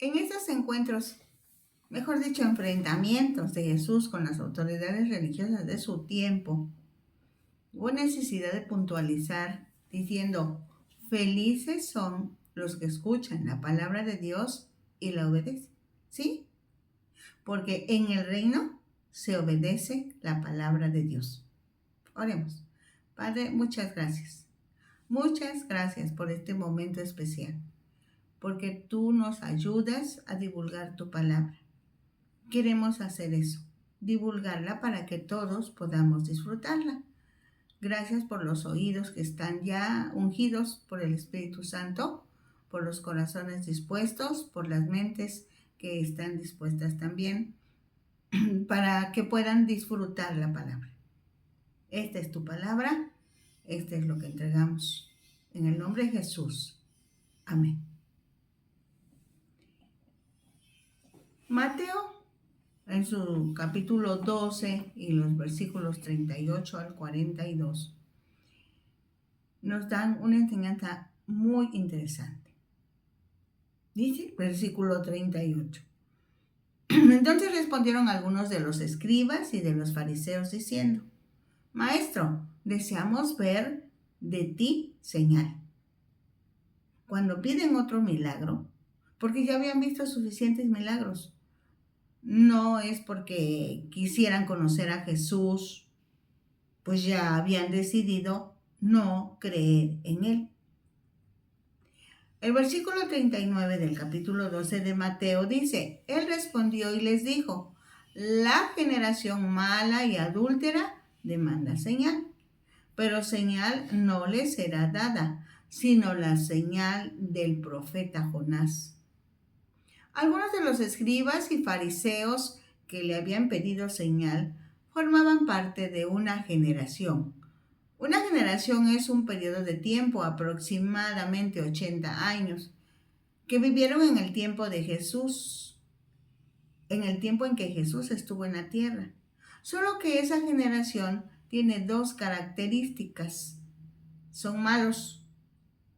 En estos encuentros, mejor dicho, enfrentamientos de Jesús con las autoridades religiosas de su tiempo, hubo necesidad de puntualizar diciendo, felices son los que escuchan la palabra de Dios y la obedecen. ¿Sí? Porque en el reino se obedece la palabra de Dios. Oremos. Padre, muchas gracias. Muchas gracias por este momento especial, porque tú nos ayudas a divulgar tu palabra. Queremos hacer eso, divulgarla para que todos podamos disfrutarla. Gracias por los oídos que están ya ungidos por el Espíritu Santo, por los corazones dispuestos, por las mentes que están dispuestas también, para que puedan disfrutar la palabra. Esta es tu palabra, este es lo que entregamos. En el nombre de Jesús. Amén. Mateo, en su capítulo 12 y los versículos 38 al 42, nos dan una enseñanza muy interesante. Dice, versículo 38. Entonces respondieron algunos de los escribas y de los fariseos diciendo, Maestro, deseamos ver de ti señal. Cuando piden otro milagro, porque ya habían visto suficientes milagros, no es porque quisieran conocer a Jesús, pues ya habían decidido no creer en él. El versículo 39 del capítulo 12 de Mateo dice, Él respondió y les dijo, la generación mala y adúltera demanda señal, pero señal no le será dada, sino la señal del profeta Jonás. Algunos de los escribas y fariseos que le habían pedido señal formaban parte de una generación. Una generación es un periodo de tiempo, aproximadamente 80 años, que vivieron en el tiempo de Jesús, en el tiempo en que Jesús estuvo en la tierra. Solo que esa generación tiene dos características. Son malos,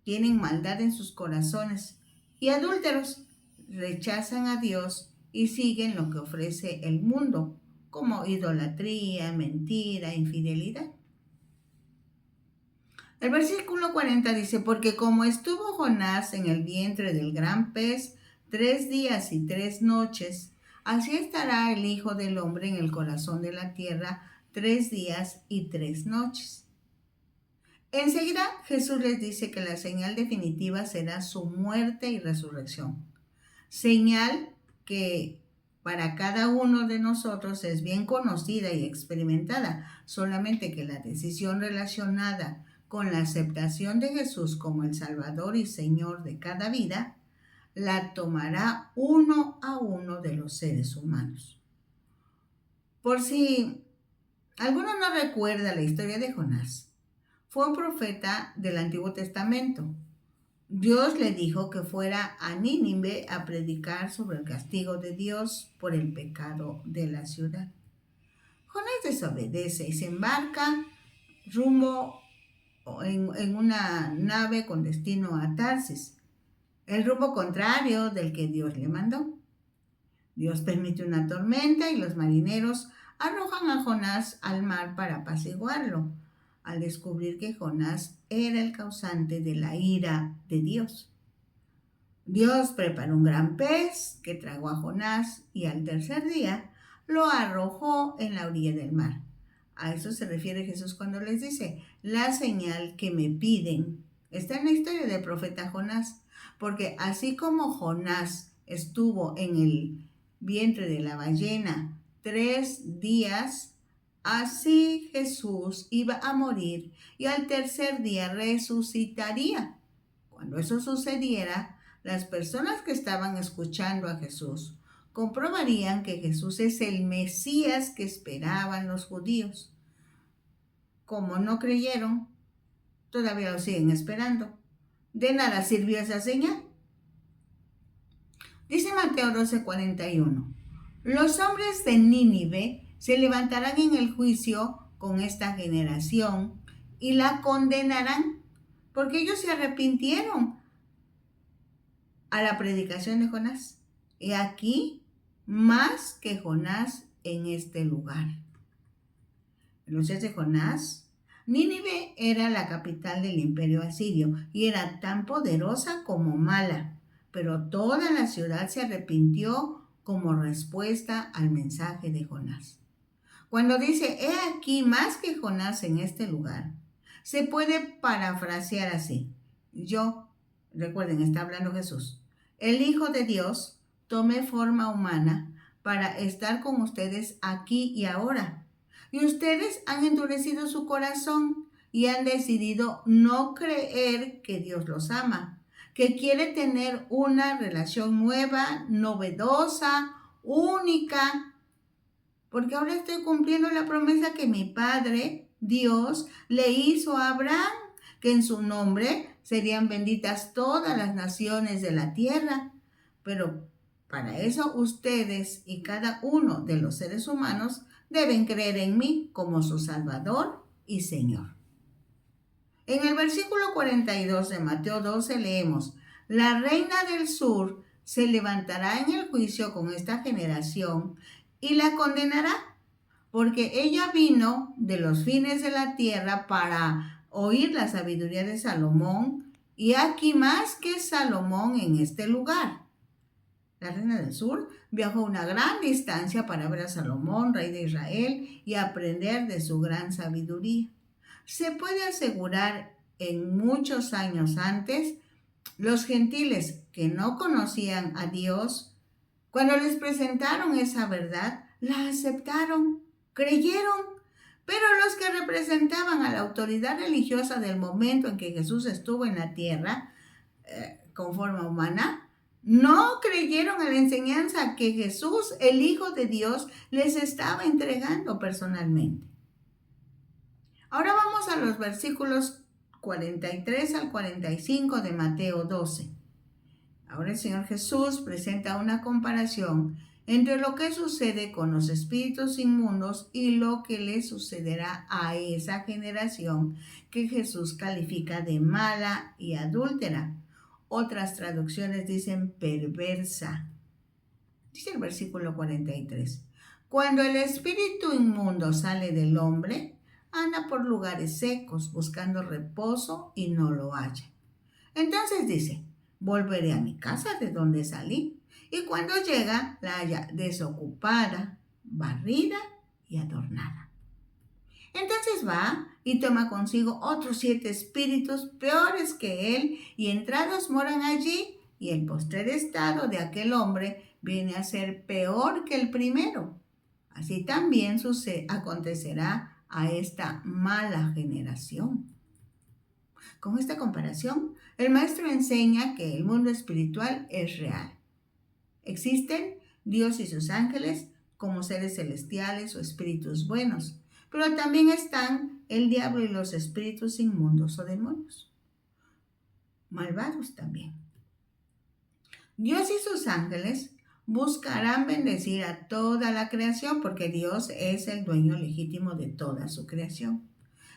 tienen maldad en sus corazones y adúlteros, rechazan a Dios y siguen lo que ofrece el mundo, como idolatría, mentira, infidelidad. El versículo 40 dice, porque como estuvo Jonás en el vientre del gran pez 3 días y 3 noches, así estará el Hijo del Hombre en el corazón de la tierra 3 días y 3 noches. Enseguida Jesús les dice que la señal definitiva será su muerte y resurrección. Señal que para cada uno de nosotros es bien conocida y experimentada, solamente que la decisión relacionada con la aceptación de Jesús como el Salvador y Señor de cada vida, la tomará uno a uno de los seres humanos. Por si alguno no recuerda la historia de Jonás, fue un profeta del Antiguo Testamento. Dios le dijo que fuera a Nínive a predicar sobre el castigo de Dios por el pecado de la ciudad. Jonás desobedece y se embarca rumbo en una nave con destino a Tarsis, el rumbo contrario del que Dios le mandó. Dios permite una tormenta y los marineros arrojan a Jonás al mar para apaciguarlo, al descubrir que Jonás era el causante de la ira de Dios. Dios preparó un gran pez que tragó a Jonás y al tercer día lo arrojó en la orilla del mar. A eso se refiere Jesús cuando les dice, la señal que me piden. Está en la historia del profeta Jonás, porque así como Jonás estuvo en el vientre de la ballena 3 días, así Jesús iba a morir y al tercer día resucitaría. Cuando eso sucediera, las personas que estaban escuchando a Jesús comprobarían que Jesús es el Mesías que esperaban los judíos. Como no creyeron, todavía lo siguen esperando. De nada sirvió esa señal. Dice Mateo 12:41, los hombres de Nínive se levantarán en el juicio con esta generación y la condenarán, porque ellos se arrepintieron a la predicación de Jonás. he aquí más que Jonás en este lugar. En los días de Jonás, Nínive era la capital del imperio asirio y era tan poderosa como mala, pero toda la ciudad se arrepintió como respuesta al mensaje de Jonás. Cuando dice, he aquí más que Jonás en este lugar, se puede parafrasear así. Recuerden, está hablando Jesús, el Hijo de Dios, tomé forma humana para estar con ustedes aquí y ahora. Y ustedes han endurecido su corazón y han decidido no creer que Dios los ama, que quiere tener una relación nueva, novedosa, única, porque ahora estoy cumpliendo la promesa que mi Padre, Dios, le hizo a Abraham, que en su nombre serían benditas todas las naciones de la tierra. Pero para eso ustedes y cada uno de los seres humanos deben creer en mí como su Salvador y Señor. En el versículo 42 de Mateo 12 leemos, la reina del sur se levantará en el juicio con esta generación y la condenará, porque ella vino de los fines de la tierra para oír la sabiduría de Salomón, y aquí más que Salomón en este lugar. La reina del sur viajó una gran distancia para ver a Salomón, rey de Israel, y aprender de su gran sabiduría. Se puede asegurar en muchos años antes, los gentiles que no conocían a Dios, cuando les presentaron esa verdad, la aceptaron, creyeron, pero los que representaban a la autoridad religiosa del momento en que Jesús estuvo en la tierra, con forma humana, no creyeron a la enseñanza que Jesús, el Hijo de Dios, les estaba entregando personalmente. Ahora vamos a los versículos 43 al 45 de Mateo 12. Ahora el Señor Jesús presenta una comparación entre lo que sucede con los espíritus inmundos y lo que le sucederá a esa generación que Jesús califica de mala y adúltera. Otras traducciones dicen perversa. Dice el versículo 43. Cuando el espíritu inmundo sale del hombre, anda por lugares secos buscando reposo y no lo halla. Entonces dice, volveré a mi casa de donde salí. Y cuando llega, la halla desocupada, barrida y adornada. Entonces va y toma consigo otros 7 espíritus peores que él, y entrados moran allí, y el postrer estado de aquel hombre viene a ser peor que el primero. Así también acontecerá a esta mala generación. Con esta comparación, el maestro enseña que el mundo espiritual es real. Existen Dios y sus ángeles como seres celestiales o espíritus buenos, pero también están el diablo y los espíritus inmundos o demonios, malvados también. Dios y sus ángeles buscarán bendecir a toda la creación porque Dios es el dueño legítimo de toda su creación.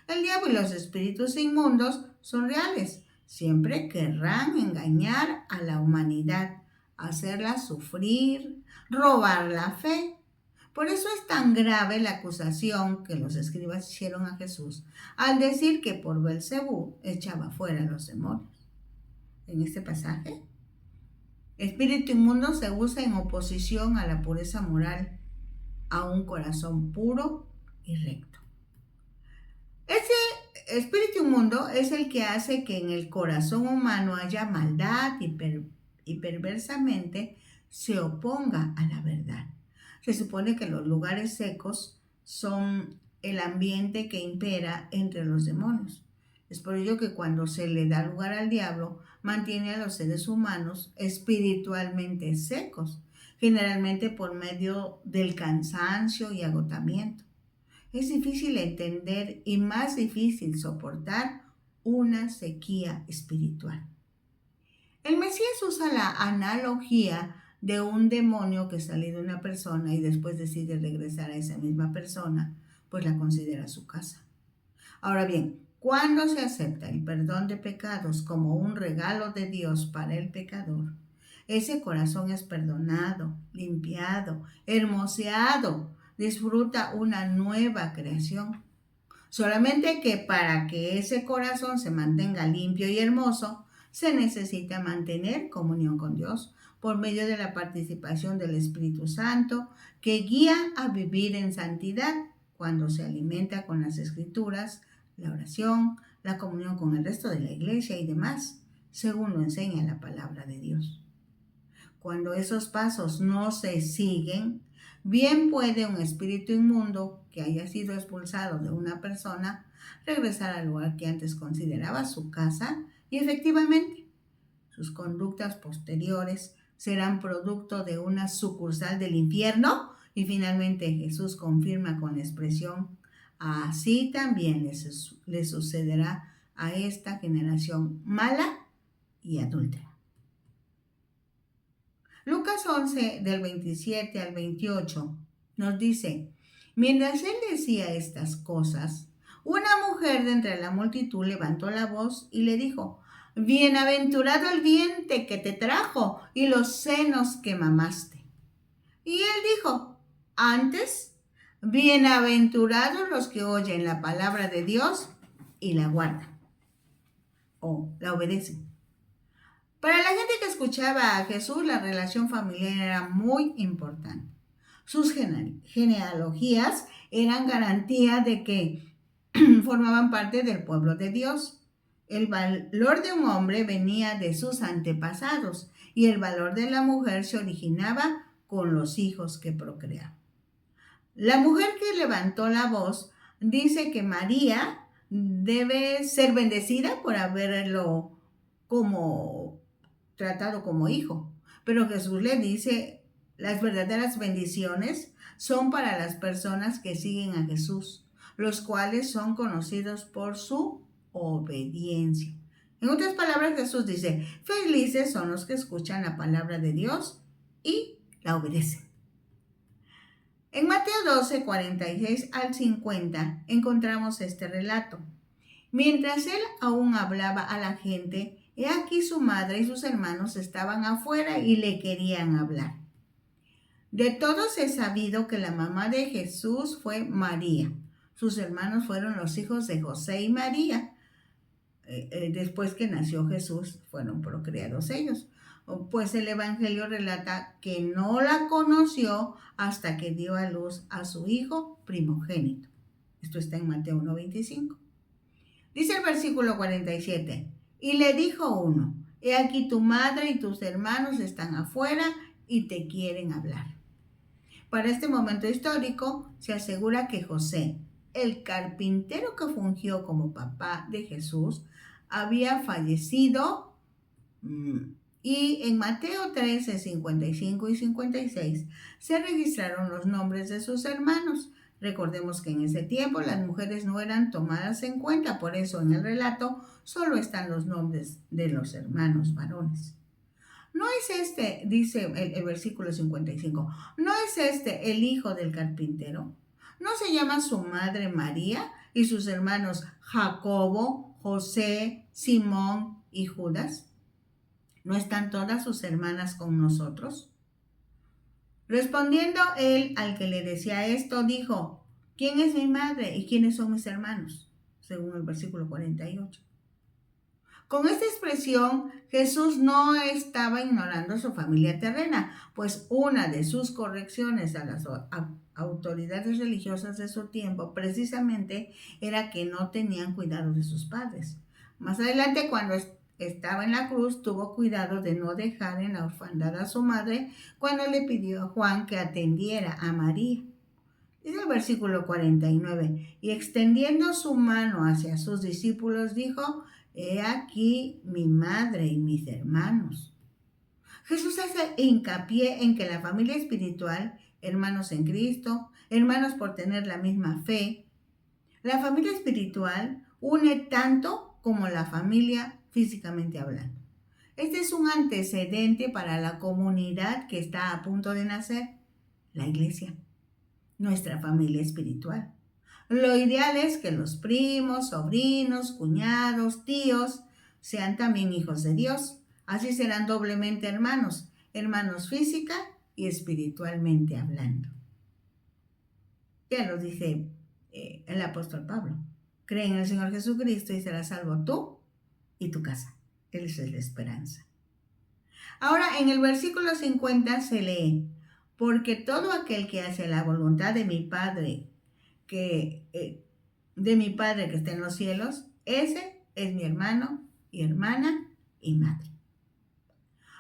El diablo y los espíritus inmundos son reales. Siempre querrán engañar a la humanidad, hacerla sufrir, robar la fe. Por eso es tan grave la acusación que los escribas hicieron a Jesús al decir que por Belcebú echaba fuera a los demonios. En este pasaje, espíritu inmundo se usa en oposición a la pureza moral, a un corazón puro y recto. Ese espíritu inmundo es el que hace que en el corazón humano haya maldad y perversamente se oponga a la verdad. Se supone que los lugares secos son el ambiente que impera entre los demonios. Es por ello que cuando se le da lugar al diablo, mantiene a los seres humanos espiritualmente secos, generalmente por medio del cansancio y agotamiento. Es difícil entender y más difícil soportar una sequía espiritual. El Mesías usa la analogía de un demonio que sale de una persona y después decide regresar a esa misma persona, pues la considera su casa. Ahora bien, cuando se acepta el perdón de pecados como un regalo de Dios para el pecador, ese corazón es perdonado, limpiado, hermoseado, disfruta una nueva creación. Solamente que para que ese corazón se mantenga limpio y hermoso, se necesita mantener comunión con Dios por medio de la participación del Espíritu Santo, que guía a vivir en santidad cuando se alimenta con las Escrituras, la oración, la comunión con el resto de la iglesia y demás, según lo enseña la palabra de Dios. Cuando esos pasos no se siguen, bien puede un espíritu inmundo que haya sido expulsado de una persona regresar al lugar que antes consideraba su casa y efectivamente sus conductas posteriores serán producto de una sucursal del infierno y finalmente Jesús confirma con la expresión: así también le sucederá a esta generación mala y adúltera. Lucas 11, del 27 al 28, nos dice: mientras él decía estas cosas, una mujer de entre la multitud levantó la voz y le dijo: bienaventurado el vientre que te trajo y los senos que mamaste. Y él dijo: antes, bienaventurados los que oyen la palabra de Dios y la guardan o la obedecen. Para la gente que escuchaba a Jesús, la relación familiar era muy importante. Sus genealogías eran garantía de que formaban parte del pueblo de Dios. El valor de un hombre venía de sus antepasados y el valor de la mujer se originaba con los hijos que procreaba. La mujer que levantó la voz dice que María debe ser bendecida por haberlo tratado como hijo. Pero Jesús le dice: las verdaderas bendiciones son para las personas que siguen a Jesús, los cuales son conocidos por su obediencia. En otras palabras, Jesús dice: felices son los que escuchan la palabra de Dios y la obedecen. En Mateo 12, 46 al 50 encontramos este relato. Mientras él aún hablaba a la gente, he aquí su madre y sus hermanos estaban afuera y le querían hablar. De todos es sabido que la mamá de Jesús fue María. Sus hermanos fueron los hijos de José y María. Después que nació Jesús, fueron procreados ellos. Pues el Evangelio relata que no la conoció hasta que dio a luz a su hijo primogénito. Esto está en Mateo 1:25. Dice el versículo 47, y le dijo uno: he aquí tu madre y tus hermanos están afuera y te quieren hablar. Para este momento histórico se asegura que José, el carpintero que fungió como papá de Jesús, había fallecido. Y en Mateo 13, 55 y 56 se registraron los nombres de sus hermanos. Recordemos que en ese tiempo las mujeres no eran tomadas en cuenta, por eso en el relato solo están los nombres de los hermanos varones. ¿No es este, dice el versículo 55, no es este el hijo del carpintero? ¿No se llama su madre María y sus hermanos Jacobo, José, Simón y Judas? ¿No están todas sus hermanas con nosotros? Respondiendo él al que le decía esto, dijo: ¿quién es mi madre y quiénes son mis hermanos? Según el versículo 48. Con esta expresión, Jesús no estaba ignorando su familia terrena, pues una de sus correcciones a las autoridades religiosas de su tiempo precisamente era que no tenían cuidado de sus padres. Más adelante, cuando estaba en la cruz, tuvo cuidado de no dejar en la orfandad a su madre cuando le pidió a Juan que atendiera a María. Dice el versículo 49, y extendiendo su mano hacia sus discípulos dijo: he aquí mi madre y mis hermanos. Jesús hace hincapié en que la familia espiritual, hermanos en Cristo, hermanos por tener la misma fe, la familia espiritual une tanto como la familia físicamente hablando. Este es un antecedente para la comunidad que está a punto de nacer, la iglesia, nuestra familia espiritual. Lo ideal es que los primos, sobrinos, cuñados, tíos sean también hijos de Dios. Así serán doblemente hermanos. hermanos física y espiritualmente hablando. Ya lo dice el apóstol Pablo. Cree en el Señor Jesucristo y serás salvo tú y tu casa. Esa es la esperanza. Ahora, en el versículo 50 se lee: porque todo aquel que hace la voluntad de mi Padre, de mi Padre que está en los cielos, ese es mi hermano y hermana y madre.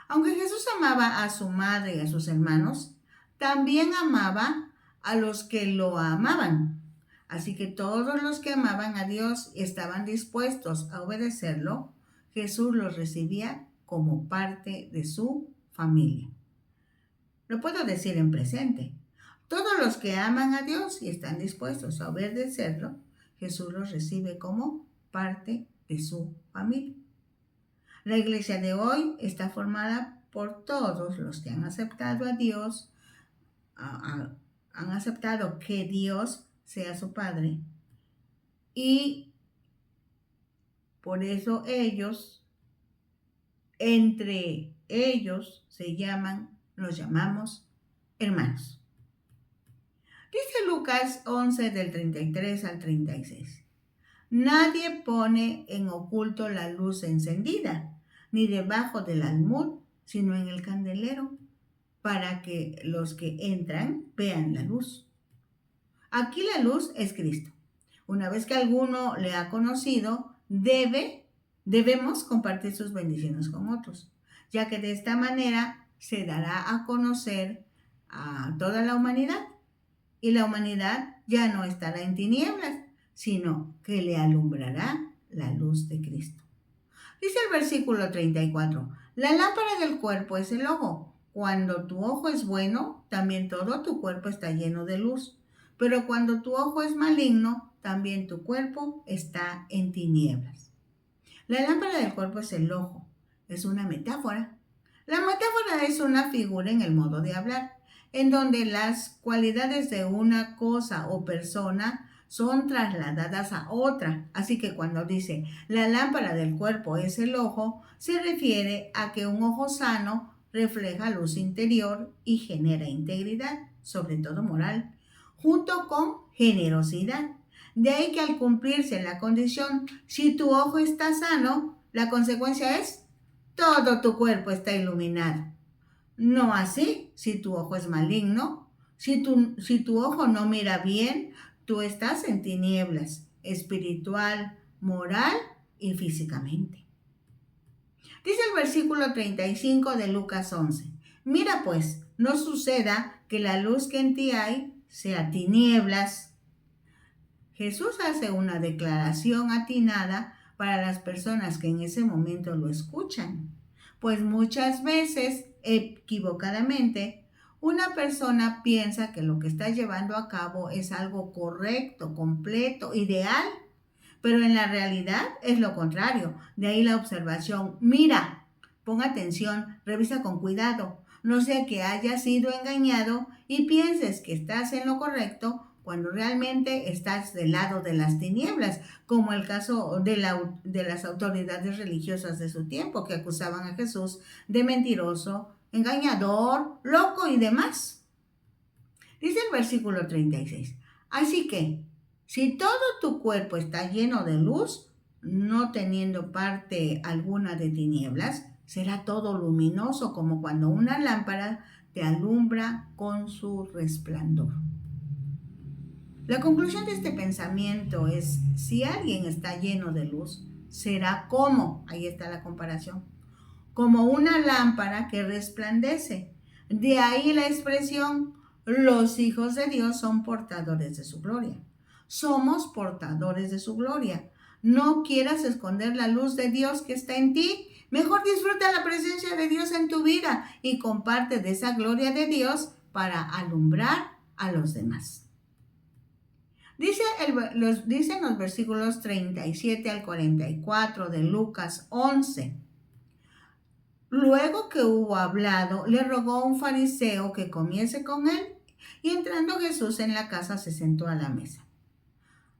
Aunque Jesús amaba a su madre y a sus hermanos, también amaba a los que lo amaban. Así que todos los que amaban a Dios y estaban dispuestos a obedecerlo, Jesús los recibía como parte de su familia. Lo puedo decir en presente. Todos los que aman a Dios y están dispuestos a obedecerlo, Jesús los recibe como parte de su familia. La iglesia de hoy está formada por todos los que han aceptado a Dios, han aceptado que Dios sea su Padre. Y por eso entre ellos nos llamamos hermanos. Dice Lucas 11 del 33 al 36. Nadie pone en oculto la luz encendida, ni debajo del almud, sino en el candelero, para que los que entran vean la luz. Aquí la luz es Cristo. Una vez que alguno le ha conocido, debemos compartir sus bendiciones con otros, ya que de esta manera se dará a conocer a toda la humanidad, y la humanidad ya no estará en tinieblas, sino que le alumbrará la luz de Cristo. Dice el versículo 34, la lámpara del cuerpo es el ojo. Cuando tu ojo es bueno, también todo tu cuerpo está lleno de luz. Pero cuando tu ojo es maligno, también tu cuerpo está en tinieblas. La lámpara del cuerpo es el ojo. Es una metáfora. La metáfora es una figura en el modo de hablar, en donde las cualidades de una cosa o persona son trasladadas a otra. Así que cuando dice la lámpara del cuerpo es el ojo, se refiere a que un ojo sano refleja luz interior y genera integridad, sobre todo moral, junto con generosidad. De ahí que al cumplirse la condición, si tu ojo está sano, la consecuencia es todo tu cuerpo está iluminado. No así, si tu ojo es maligno, si tu ojo no mira bien, tú estás en tinieblas, espiritual, moral y físicamente. Dice el versículo 35 de Lucas 11. Mira pues, no suceda que la luz que en ti hay sea tinieblas. Jesús hace una declaración atinada para las personas que en ese momento lo escuchan, pues muchas veces, equivocadamente, una persona piensa que lo que está llevando a cabo es algo correcto, completo, ideal, pero en la realidad es lo contrario. De ahí la observación: mira, pon atención, revisa con cuidado, no sea que hayas sido engañado y pienses que estás en lo correcto cuando realmente estás del lado de las tinieblas, como el caso de las autoridades religiosas de su tiempo, que acusaban a Jesús de mentiroso, engañador, loco y demás. Dice el versículo 36, así que, si todo tu cuerpo está lleno de luz, no teniendo parte alguna de tinieblas, será todo luminoso como cuando una lámpara te alumbra con su resplandor. La conclusión de este pensamiento es: si alguien está lleno de luz, será como, ahí está la comparación, como una lámpara que resplandece. De ahí la expresión: los hijos de Dios son portadores de su gloria. Somos portadores de su gloria. No quieras esconder la luz de Dios que está en ti. Mejor disfruta la presencia de Dios en tu vida y comparte de esa gloria de Dios para alumbrar a los demás. Dicen los versículos 37 al 44 de Lucas 11. Luego que hubo hablado, le rogó a un fariseo que comiese con él, y entrando Jesús en la casa se sentó a la mesa.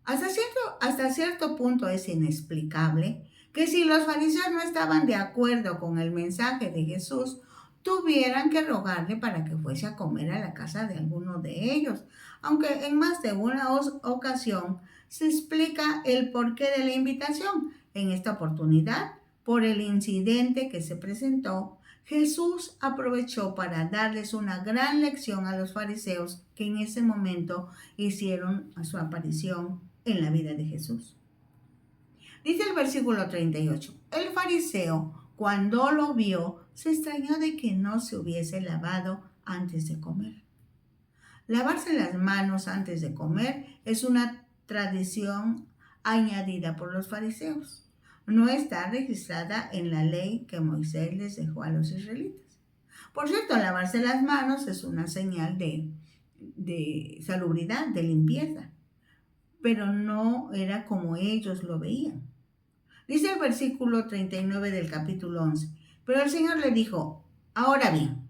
Hasta cierto punto es inexplicable que si los fariseos no estaban de acuerdo con el mensaje de Jesús, tuvieran que rogarle para que fuese a comer a la casa de alguno de ellos, aunque en más de una ocasión se explica el porqué de la invitación. En esta oportunidad, por el incidente que se presentó, Jesús aprovechó para darles una gran lección a los fariseos que en ese momento hicieron su aparición en la vida de Jesús. Dice el versículo 38, el fariseo, cuando lo vio, se extrañó de que no se hubiese lavado antes de comer. Lavarse las manos antes de comer es una tradición añadida por los fariseos. No está registrada en la ley que Moisés les dejó a los israelitas. Por cierto, lavarse las manos es una señal de salubridad, de limpieza, pero no era como ellos lo veían. Dice el versículo 39 del capítulo 11, pero el Señor le dijo, ahora bien,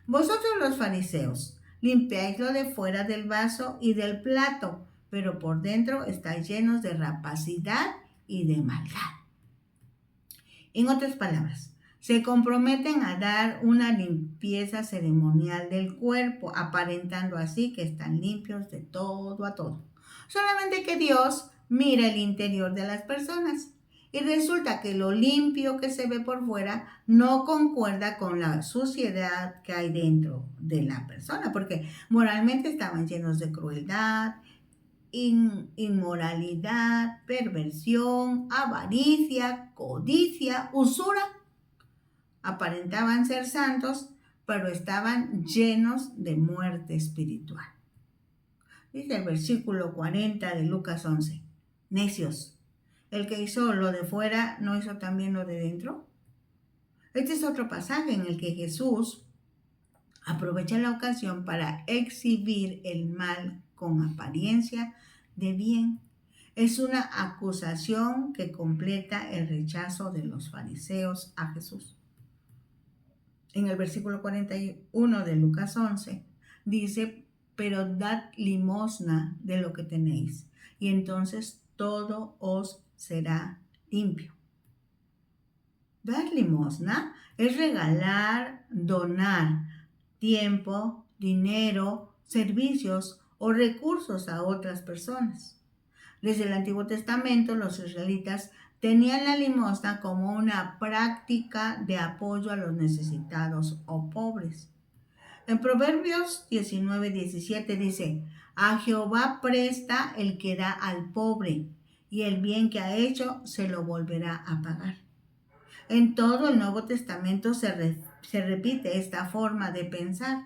vosotros los fariseos, limpiáis lo de fuera del vaso y del plato, pero por dentro estáis llenos de rapacidad y de maldad. En otras palabras, se comprometen a dar una limpieza ceremonial del cuerpo, aparentando así que están limpios de todo a todo. Solamente que Dios mira el interior de las personas. Y resulta que lo limpio que se ve por fuera no concuerda con la suciedad que hay dentro de la persona, porque moralmente estaban llenos de crueldad, inmoralidad, perversión, avaricia, codicia, usura. Aparentaban ser santos, pero estaban llenos de muerte espiritual. Dice el versículo 40 de Lucas 11, necios. ¿El que hizo lo de fuera no hizo también lo de dentro? Este es otro pasaje en el que Jesús aprovecha la ocasión para exhibir el mal con apariencia de bien. Es una acusación que completa el rechazo de los fariseos a Jesús. En el versículo 41 de Lucas 11 dice, pero dad limosna de lo que tenéis, y entonces todo os será limpio. Dar limosna es regalar, donar tiempo, dinero, servicios o recursos a otras personas. Desde el Antiguo Testamento, los israelitas tenían la limosna como una práctica de apoyo a los necesitados o pobres. En Proverbios 19:17 dice, a Jehová presta el que da al pobre, y el bien que ha hecho se lo volverá a pagar. En todo el Nuevo Testamento se repite esta forma de pensar.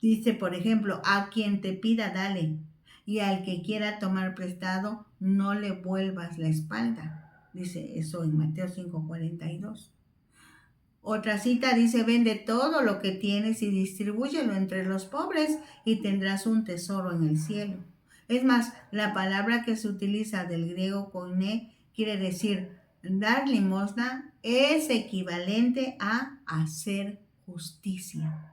Dice, por ejemplo, a quien te pida, dale, y al que quiera tomar prestado, no le vuelvas la espalda. Dice eso en Mateo 5:42. Otra cita dice, vende todo lo que tienes y distribúyelo entre los pobres y tendrás un tesoro en el cielo. Es más, la palabra que se utiliza del griego koiné quiere decir dar limosna, es equivalente a hacer justicia.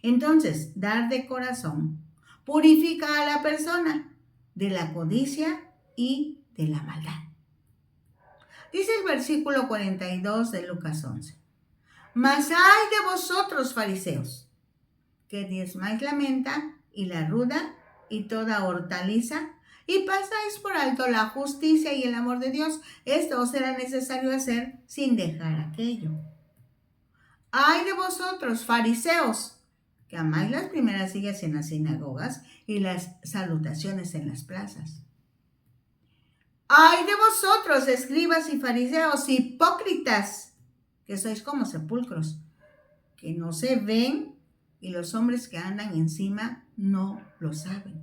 Entonces, dar de corazón purifica a la persona de la codicia y de la maldad. Dice el versículo 42 de Lucas 11. Mas ay de vosotros, fariseos, que diezmáis la menta y la ruda y toda hortaliza, y pasáis por alto la justicia y el amor de Dios. Esto os será necesario hacer sin dejar aquello. Ay de vosotros, fariseos, que amáis las primeras sillas en las sinagogas y las salutaciones en las plazas. Ay de vosotros, escribas y fariseos, hipócritas, que sois como sepulcros, que no se ven y los hombres que andan encima no lo saben.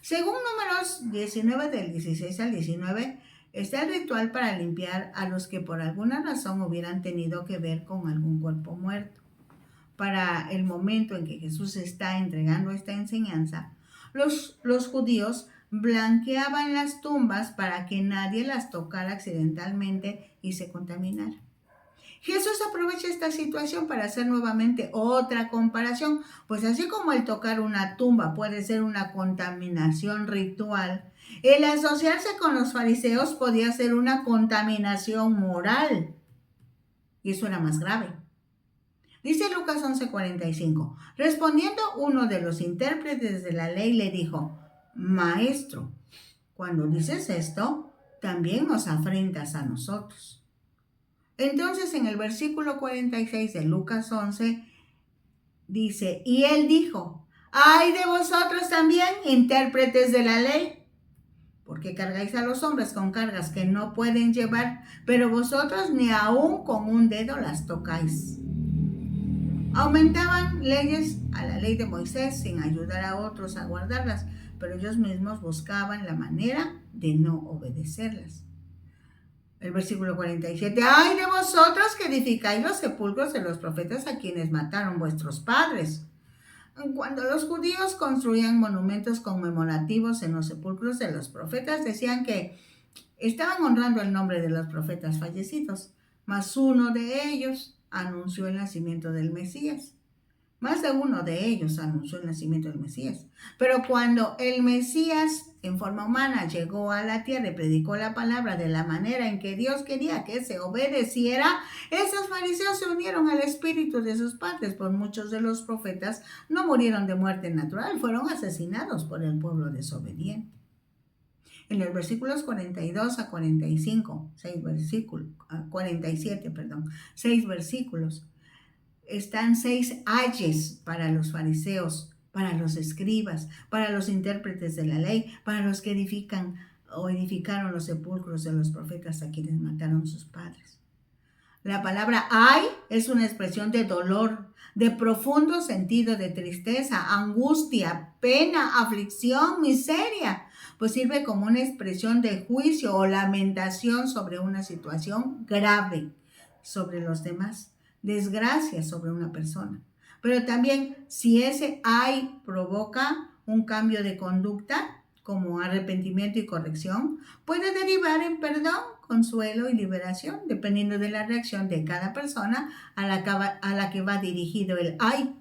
Según Números 19 del 16 al 19, está el ritual para limpiar a los que por alguna razón hubieran tenido que ver con algún cuerpo muerto. Para el momento en que Jesús está entregando esta enseñanza, los judíos blanqueaban las tumbas para que nadie las tocara accidentalmente y se contaminara. Jesús aprovecha esta situación para hacer nuevamente otra comparación, pues así como el tocar una tumba puede ser una contaminación ritual, el asociarse con los fariseos podía ser una contaminación moral. Y eso era más grave. Dice Lucas 11:45, respondiendo uno de los intérpretes de la ley le dijo, Maestro, cuando dices esto, también nos afrentas a nosotros. Entonces en el versículo 46 de Lucas 11 dice, y él dijo, ¡ay de vosotros también, intérpretes de la ley! Porque cargáis a los hombres con cargas que no pueden llevar, pero vosotros ni aún con un dedo las tocáis. Aumentaban leyes a la ley de Moisés sin ayudar a otros a guardarlas, pero ellos mismos buscaban la manera de no obedecerlas. El versículo 47, ¡ay de vosotros que edificáis los sepulcros de los profetas a quienes mataron vuestros padres! Cuando los judíos construían monumentos conmemorativos en los sepulcros de los profetas, decían que estaban honrando el nombre de los profetas fallecidos, mas uno de ellos anunció el nacimiento del Mesías. Más de uno de ellos anunció el nacimiento del Mesías. Pero cuando el Mesías en forma humana llegó a la tierra y predicó la palabra de la manera en que Dios quería que se obedeciera, esos fariseos se unieron al espíritu de sus padres, pues muchos de los profetas no murieron de muerte natural, fueron asesinados por el pueblo desobediente. En los versículos 42 a 45, 47, 6 versículos, están 6 ayes para los fariseos, para los escribas, para los intérpretes de la ley, para los que edifican o edificaron los sepulcros de los profetas a quienes mataron sus padres. La palabra ay es una expresión de dolor, de profundo sentido de tristeza, angustia, pena, aflicción, miseria, pues sirve como una expresión de juicio o lamentación sobre una situación grave sobre los demás, desgracia sobre una persona. Pero también si ese ay provoca un cambio de conducta, como arrepentimiento y corrección, puede derivar en perdón, consuelo y liberación, dependiendo de la reacción de cada persona a la que va dirigido el ay.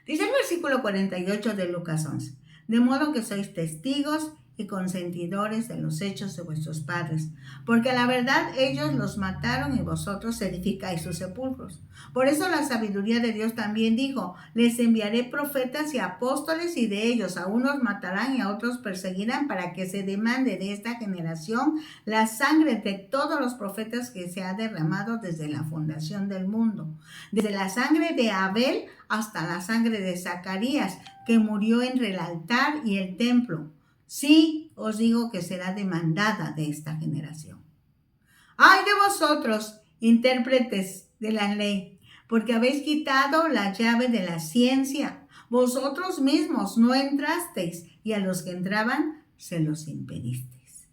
Dice el versículo 48 de Lucas 11, de modo que sois testigos y consentidores de los hechos de vuestros padres, porque a la verdad ellos los mataron y vosotros edificáis sus sepulcros. Por eso la sabiduría de Dios también dijo, les enviaré profetas y apóstoles y de ellos a unos matarán y a otros perseguirán para que se demande de esta generación la sangre de todos los profetas que se ha derramado desde la fundación del mundo, desde la sangre de Abel hasta la sangre de Zacarías, que murió entre el altar y el templo. Sí, os digo que será demandada de esta generación. ¡Ay de vosotros, intérpretes de la ley! Porque habéis quitado la llave de la ciencia. Vosotros mismos no entrasteis y a los que entraban se los impedisteis.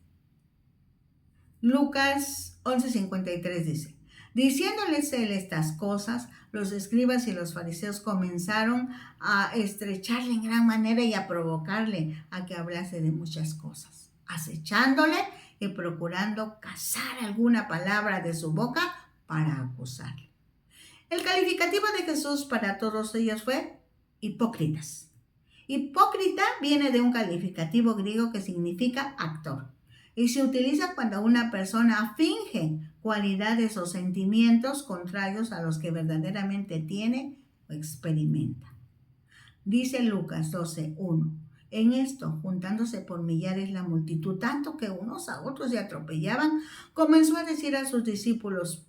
Lucas 11:53 dice, diciéndoles él estas cosas, los escribas y los fariseos comenzaron a estrecharle en gran manera y a provocarle a que hablase de muchas cosas, acechándole y procurando cazar alguna palabra de su boca para acusarle. El calificativo de Jesús para todos ellos fue hipócritas. Hipócrita viene de un calificativo griego que significa actor y se utiliza cuando una persona finge cualidades o sentimientos contrarios a los que verdaderamente tiene o experimenta. Dice Lucas 12:1. En esto, juntándose por millares la multitud, tanto que unos a otros se atropellaban, comenzó a decir a sus discípulos,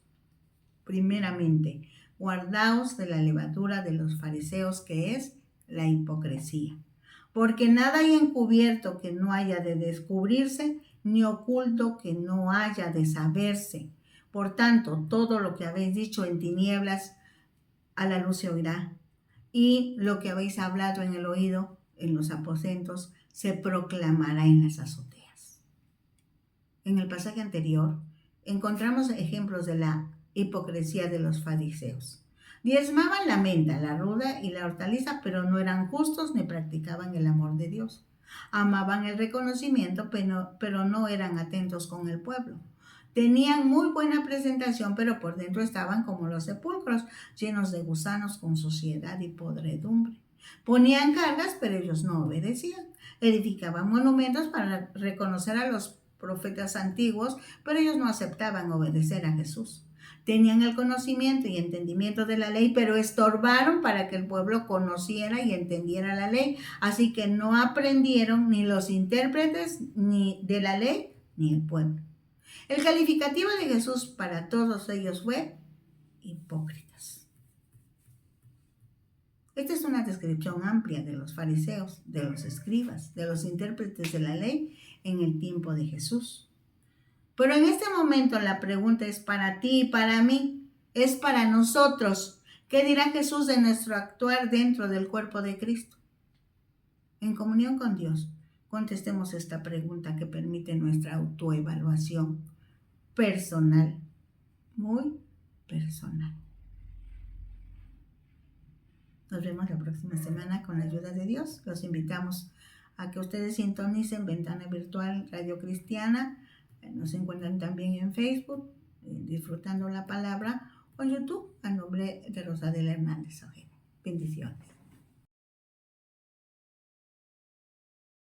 primeramente, guardaos de la levadura de los fariseos, que es la hipocresía. Porque nada hay encubierto que no haya de descubrirse, ni oculto que no haya de saberse. Por tanto, todo lo que habéis dicho en tinieblas, a la luz se oirá. Y lo que habéis hablado en el oído, en los aposentos, se proclamará en las azoteas. En el pasaje anterior, encontramos ejemplos de la hipocresía de los fariseos. Diezmaban la menta, la ruda y la hortaliza, pero no eran justos ni practicaban el amor de Dios. Amaban el reconocimiento, pero no eran atentos con el pueblo. Tenían muy buena presentación, pero por dentro estaban como los sepulcros, llenos de gusanos con suciedad y podredumbre. Ponían cargas, pero ellos no obedecían. Edificaban monumentos para reconocer a los profetas antiguos, pero ellos no aceptaban obedecer a Jesús. Tenían el conocimiento y entendimiento de la ley, pero estorbaron para que el pueblo conociera y entendiera la ley. Así que no aprendieron ni los intérpretes ni de la ley ni el pueblo. El calificativo de Jesús para todos ellos fue hipócritas. Esta es una descripción amplia de los fariseos, de los escribas, de los intérpretes de la ley en el tiempo de Jesús. Pero en este momento la pregunta es para ti y para mí, es para nosotros. ¿Qué dirá Jesús de nuestro actuar dentro del cuerpo de Cristo? En comunión con Dios, contestemos esta pregunta que permite nuestra autoevaluación personal, muy personal. Nos vemos la próxima semana con la ayuda de Dios. Los invitamos a que ustedes sintonicen Ventana Virtual Radio Cristiana. Nos encuentran también en Facebook, Disfrutando la Palabra, o en YouTube, a nombre de Rosadela Hernández Ojeda. Bendiciones.